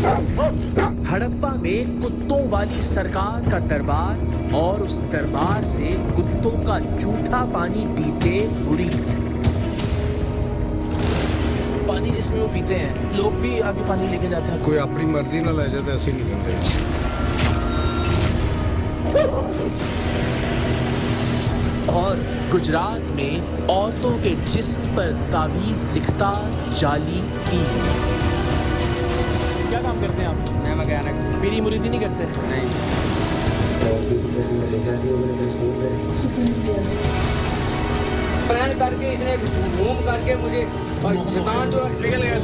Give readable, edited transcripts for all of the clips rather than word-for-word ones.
ہڑپا میں کتوں والی سرکار کا دربار اور اس دربار سے کتوں کا جھوٹا پانی پیتے مرید. پانی جس میں وہ پیتے ہیں لوگ بھی آگے پانی لے کے جاتے ہیں. کوئی اپنی مرضی نہ لے جاتے ایسے نہیں کرتے. اور گجرات میں عورتوں کے جسم پر تعویذ لکھتا جعلی پیر. کیا کام کرتے ہیں آپ؟ میں مکینک. پیری مریدی نہیں کرتے؟ نہیں. پلان کر کے اس نے گھوم کر کے مجھے شیطان جو نکل گیا.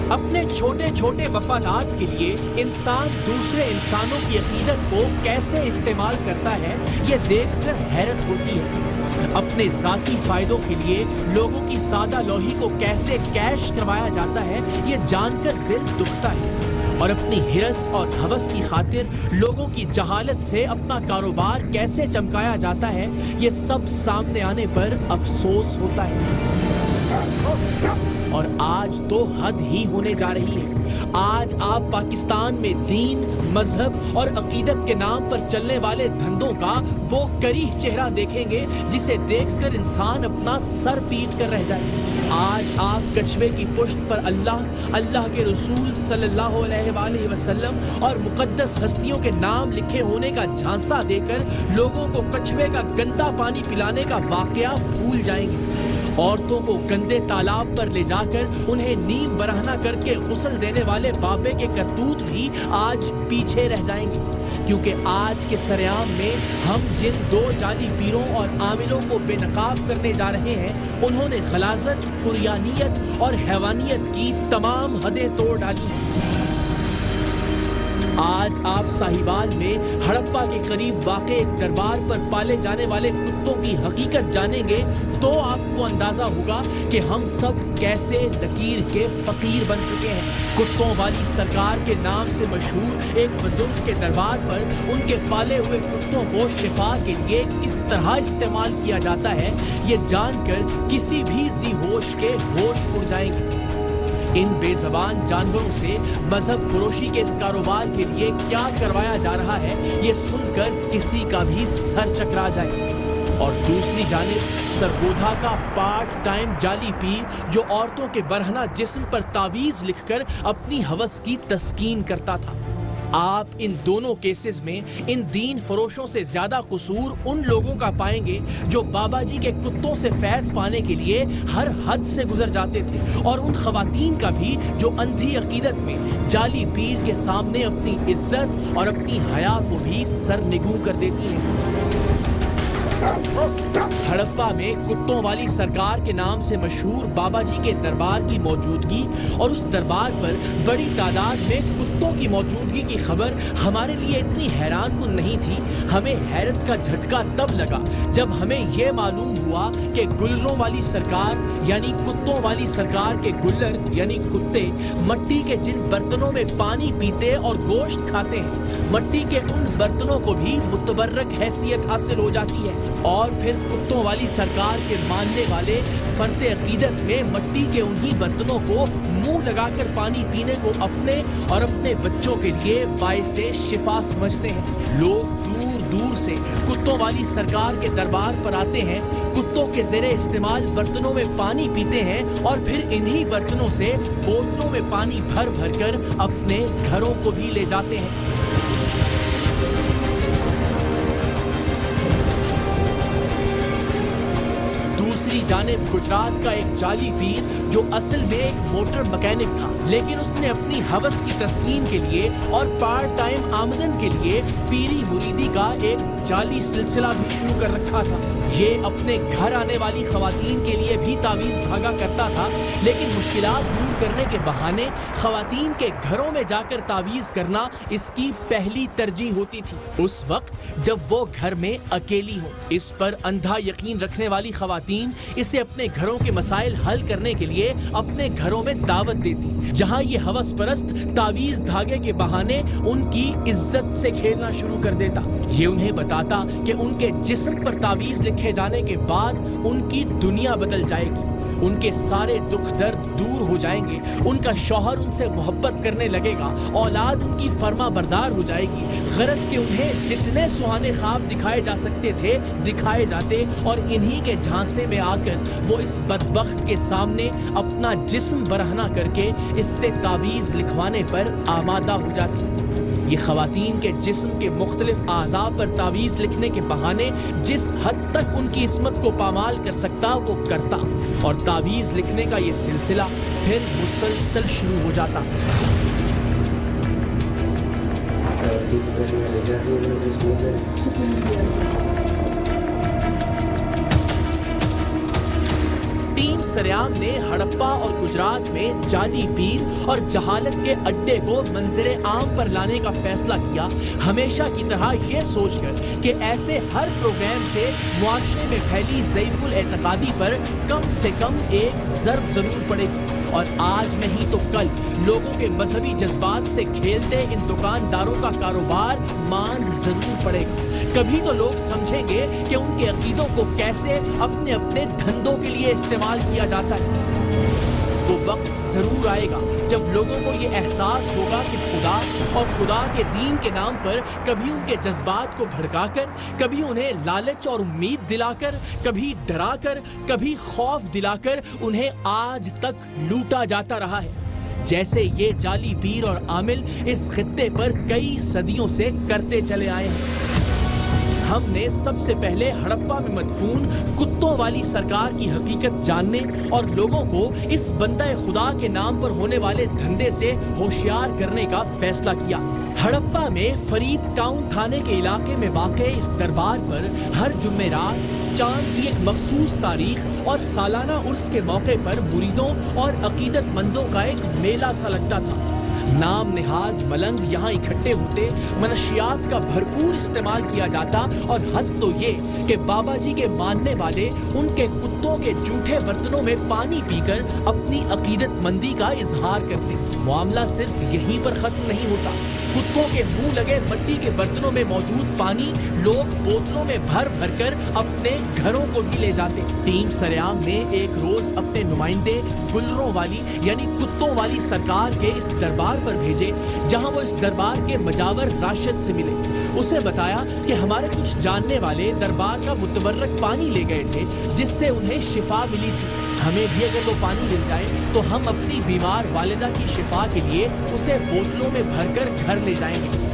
اپنے چھوٹے چھوٹے مفادات کے لیے انسان دوسرے انسانوں کی عقیدت کو کیسے استعمال کرتا ہے یہ دیکھ کر حیرت ہوتی ہے. اپنے ذاتی فائدوں کے لیے لوگوں کی سادہ لوہی کو کیسے کیش کروایا جاتا ہے یہ جان کر دل دکھتا ہے. اور اپنی ہرس اور ہوس کی خاطر لوگوں کی جہالت سے اپنا کاروبار کیسے چمکایا جاتا ہے یہ سب سامنے آنے پر افسوس ہوتا ہے. اور آج تو حد ہی ہونے جا رہی ہے. آج آپ پاکستان میں دین، مذہب اور عقیدت کے نام پر چلنے والے دھندوں کا وہ کریہ چہرہ دیکھیں گے جسے دیکھ کر انسان اپنا سر پیٹ کر رہ جائے. آج آپ کچھوے کی پشت پر اللہ کے رسول صلی اللہ علیہ وآلہ وسلم اور مقدس ہستیوں کے نام لکھے ہونے کا جھانسا دے کر لوگوں کو کچھوے کا گندا پانی پلانے کا واقعہ بھول جائیں گے. عورتوں کو گندے تالاب پر لے جا کر انہیں نیم برہنہ کر کے غسل دینے والے بابے کے کرتوت بھی آج پیچھے رہ جائیں گے. کیونکہ آج کے سریام میں ہم جن دو جعلی پیروں اور عاملوں کو بے نقاب کرنے جا رہے ہیں انہوں نے غلاظت، عریانیت اور حیوانیت کی تمام حدیں توڑ ڈالی ہیں. آج آپ ساہیوال میں ہڑپا کے قریب واقع ایک دربار پر پالے جانے والے کتوں کی حقیقت جانیں گے تو آپ کو اندازہ ہوگا کہ ہم سب کیسے لکیر کے فقیر بن چکے ہیں. کتوں والی سرکار کے نام سے مشہور ایک بزرگ کے دربار پر ان کے پالے ہوئے کتوں کو شفا کے لیے کس طرح استعمال کیا جاتا ہے یہ جان کر کسی بھی ذی ہوش کے ہوش اڑ جائیں گے. ان بے زبان جانوروں سے مذہب فروشی کے اس کاروبار کے لیے کیا کروایا جا رہا ہے یہ سن کر کسی کا بھی سر چکرا جائے. اور دوسری جانب سرگودھا کا پارٹ ٹائم جعلی پیر جو عورتوں کے برہنہ جسم پر تعویذ لکھ کر اپنی ہوس کی تسکین کرتا تھا. آپ ان دونوں کیسز میں ان دین فروشوں سے زیادہ قصور ان لوگوں کا پائیں گے جو بابا جی کے کتوں سے فیض پانے کے لیے ہر حد سے گزر جاتے تھے اور ان خواتین کا بھی جو اندھی عقیدت میں جعلی پیر کے سامنے اپنی عزت اور اپنی حیا کو بھی سرنگوں کر دیتی ہیں. ہڑپا میں کتوں والی سرکار کے نام سے مشہور بابا جی کے دربار کی موجودگی اور اس دربار پر بڑی تعداد میں کتوں کی موجودگی کی خبر ہمارے لیے اتنی حیران کن نہیں تھی. ہمیں حیرت کا جھٹکا تب لگا جب ہمیں یہ معلوم ہوا کہ گلروں والی سرکار یعنی کتوں والی سرکار کے گلر یعنی کتے مٹی کے جن برتنوں میں پانی پیتے اور گوشت کھاتے ہیں مٹی کے ان برتنوں کو بھی متبرک حیثیت حاصل ہو جاتی ہے. اور پھر کتوں والی سرکار کے ماننے والے فرد عقیدت میں مٹی کے انہی برتنوں کو منہ لگا کر پانی پینے کو اپنے اور اپنے بچوں کے لیے باعث شفا سمجھتے ہیں. لوگ دور دور سے کتوں والی سرکار کے دربار پر آتے ہیں، کتوں کے زیر استعمال برتنوں میں پانی پیتے ہیں اور پھر انہی برتنوں سے بوتلوں میں پانی بھر بھر کر اپنے گھروں کو بھی لے جاتے ہیں. دوسری جانب گجرات کا ایک جعلی پیر جو اصل میں ایک موٹر مکینک تھا لیکن اس نے اپنی ہوس کی تسکین کے لیے اور پارٹ ٹائم آمدن کے لیے پیری مریدی کا ایک جعلی سلسلہ بھی شروع کر رکھا تھا. ये अपने घर आने वाली खवातीन के लिए भी तावीज़ धागा करता था, लेकिन मुश्किलात दूर करने के बहाने खवातीन के घरों में जाकर तावीज़ करना इसकी पहली तरजीह होती थी, उस वक्त जब वो घर में अकेली हो। इस पर अंधा यकीन रखने वाली खवातीन इसे अपने घरों के मसाइल हल करने के लिए अपने घरों में दावत देती, जहां ये हवस परस्त तावीज़ धागे के बहाने उनकी इज्जत से खेलना शुरू कर देता। ये उन्हें बताता कि उनके जिस्म पर तावीज़ लिखे जाने के बाद उनकी दुनिया बदल जाएगी, उनके सारे दुख दर्द दूर हो जाएंगे, उनका शौहर उनसे मोहब्बत करने लगेगा, औलाद उनकी फर्मा बरदार हो जाएगी। गरज के उन्हें जितने सुहाने ख्वाब दिखाए जा सकते थे दिखाए जाते, और इन्हीं के झांसे में आकर वो इस बदबख्त के सामने अपना जिस्म बरहना करके इससे तावीज़ लिखवाने पर आमादा हो जाती। ये खवातीन के जिस्म के मुख्तलिफ आज़ा पर तावीज़ लिखने के बहाने जिस हद तक उनकी इस्मत को पामाल कर सकता वो करता, और तावीज़ लिखने का ये सिलसिला फिर मुसलसल शुरू हो जाता। टीम सरेआम ने हड़प्पा और गुजरात में जाली पीर और जहालत के अड्डे को मंजरे आम पर लाने का फैसला किया, हमेशा की तरह ये सोचकर कि ऐसे हर प्रोग्राम से मुआशरे में फैली ज़ईफुल एतकादी पर कम से कम एक ज़र्ब ज़रूर पड़ेगी, और आज नहीं तो कल लोगों के मजहबी जज्बात से खेलते इन दुकानदारों का कारोबार मांद जरूर पड़ेगा। कभी तो लोग समझेंगे कि उनके अकीदों को कैसे अपने अपने धंधों के लिए इस्तेमाल किया जाता है। वो वक्त जरूर आएगा जब लोगों को ये एहसास होगा कि खुदा और खुदा के दीन के नाम पर कभी उनके जज्बात को भड़काकर, कभी उन्हें लालच और उम्मीद दिलाकर, कभी डराकर, कभी खौफ दिलाकर उन्हें आज तक लूटा जाता रहा है, जैसे ये जाली पीर और आमिल इस खित्ते पर कई सदियों से करते चले आए हैं। हमने सबसे पहले हड़प्पा में मदफून कुत्तों वाली सरकार की हकीकत जानने और लोगों को इस बंदा खुदा के नाम पर होने वाले धंधे से होशियार करने का फैसला किया। हड़प्पा में फरीद टाउन थाने के इलाके में वाक़े इस दरबार पर हर जुम्मेरात चांद की एक मखसूस तारीख और सालाना उर्स के मौके पर मुरीदों और अकीदतमंदों का एक मेला सा लगता था। नाम निहाद मलंग यहाँ इकट्ठे होते, मनशियात का भरपूर इस्तेमाल किया जाता, और हद तो ये कि बाबा जी के मानने वाले उनके कुत्तों के जूठे बर्तनों में पानी पीकर अपनी अकीदतमंदी का इजहार करते। मामला सिर्फ यहीं पर खत्म नहीं होता, कुत्तों के मुंह लगे मिट्टी के बर्तनों में मौजूद पानी लोग बोतलों में भर भर कर अपने घरों को भी ले जाते। टीम सरेआम ने एक रोज अपने नुमाइंदे गुलरों वाली यानी कुत्तों वाली सरकार के इस दरबार पर भेजे, जहां वो इस दरबार के मजावर राशिद से मिले। उसे बताया कि हमारे कुछ जानने वाले दरबार का मुतबर्रक पानी ले गए थे, जिससे उन्हें शिफा मिली थी। हमें भी अगर वो पानी मिल जाए तो हम अपनी बीमार वालिदा की शिफा के लिए उसे बोतलों में भरकर घर ले जाएंगे।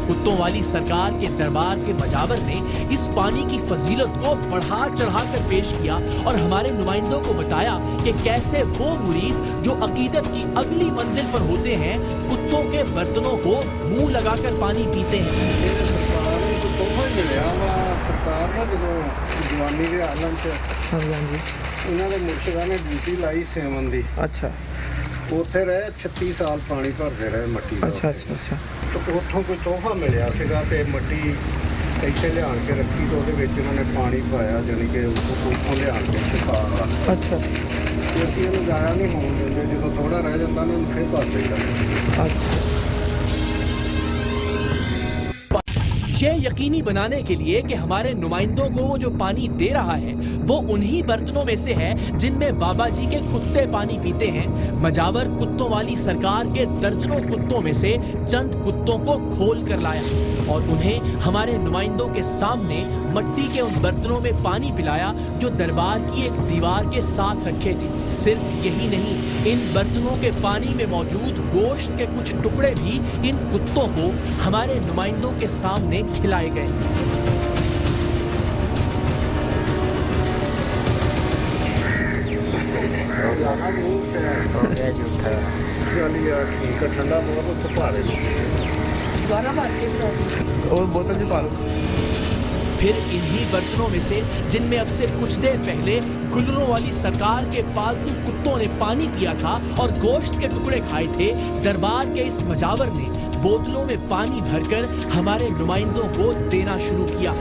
कुत्तों वाली सरकार के दरबार के मजावर ने इस पानी की फजीलत को बढ़ा चढ़ा कर पेश किया और हमारे नुमाइंदों को बताया कि कैसे वो मुरीद जो अकीदत की अगली मंजिल पर होते हैं कुत्तों के बर्तनों को मुंह लगाकर पानी पीते हैं। सरकार ना जो जवानी के आलम से इन्होंने मुर्शिदा ने ड्यूटी लाई सेवन दी। अच्छा, ਉੱਥੇ ਰਹੇ 36 ਸਾਲ ਪਾਣੀ ਭਰਦੇ ਰਹੇ ਮਿੱਟੀ ਦਾ। ਅੱਛਾ ਅੱਛਾ ਅੱਛਾ। ਤੇ ਉੱਥੋਂ ਕੋਈ ਤੋਹਫਾ ਮਿਲਿਆ ਸੀਗਾ ਤੇ ਮਿੱਟੀ ਇੱਥੇ ਲਿਆਣ ਕੇ ਰੱਖੀ ਤੇ ਉਹਦੇ ਵਿੱਚ ਉਹਨਾਂ ਨੇ ਪਾਣੀ ਪਾਇਆ, ਜਾਨੀ ਕਿ ਉੱਥੋਂ ਲਿਆਣ ਕੇ ਸੁਕਾਇਆ। ਅੱਛਾ। ਤੇ ਅਸੀਂ ਇਹਨੂੰ ਜਾਇਆ ਨਹੀਂ ਹੋਣ ਦਿੰਦੇ, ਜਦੋਂ ਥੋੜਾ ਰਹਿ ਜਾਂਦਾ ਨੇ ਉਹਨੂੰ ਫਿਰ ਭਰ ਦਈਦਾ। ਅੱਛਾ। ये यकीनी बनाने के लिए कि हमारे नुमाइंदों को वो जो पानी दे रहा है वो उन्हीं बर्तनों में से है जिनमें बाबा जी के कुत्ते पानी पीते हैं, मजावर कुत्तों वाली सरकार के दर्जनों कुत्तों में से चंद कुत्तों को खोल कर लाया और उन्हें हमारे नुमाइंदों के सामने मिट्टी के उन बर्तनों में पानी पिलाया जो दरबार की एक दीवार के साथ रखे थे। सिर्फ यही नहीं, इन बर्तनों के पानी में मौजूद गोश्त के कुछ टुकड़े भी इन कुत्तों को हमारे नुमाइंदों के सामने खिलाए गए। ठंडा बहुत उत्थे पा रहे और बोतल च पा लो। फिर इन्हीं बर्तनों में से जिनमें अब से कुछ देर पहले गुलरों वाली सरकार के पालतू कुत्तों ने पानी पिया था और गोश्त के टुकड़े खाए थे, दरबार के इस मजावर ने बोतलों में पानी भरकर हमारे नुमाइंदों को देना शुरू किया।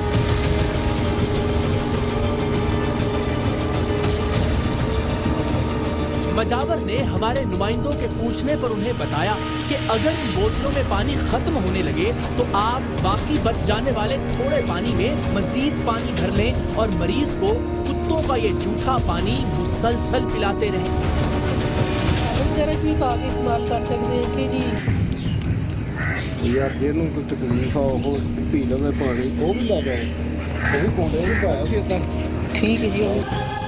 मजावर ने हमारे नुमाइंदों के पूछने पर उन्हें बताया कि अगर इन बोतलों में पानी खत्म होने लगे तो आप बाकी बच जाने वाले थोड़े पानी में मजीद पानी भर लें और मरीज को कुत्तों का ये जूठा पानी मुसलसल पिलाते रहें। इस्तेमाल कर सकते हैं कि जी यार ਜਿਹਨੂੰ ਕੋਈ ਤਕਲੀਫ ਆ ਉਹ ਪੀ ਲਵੇ ਪਾਣੀ, ਉਹ ਵੀ ਲੈ ਜਾਏ, ਉਹ ਵੀ ਪਾਉਂਦੇ ਨਹੀਂ ਪਾਇਆ ਸੀ ਏਦਾਂ। ठीक है जी।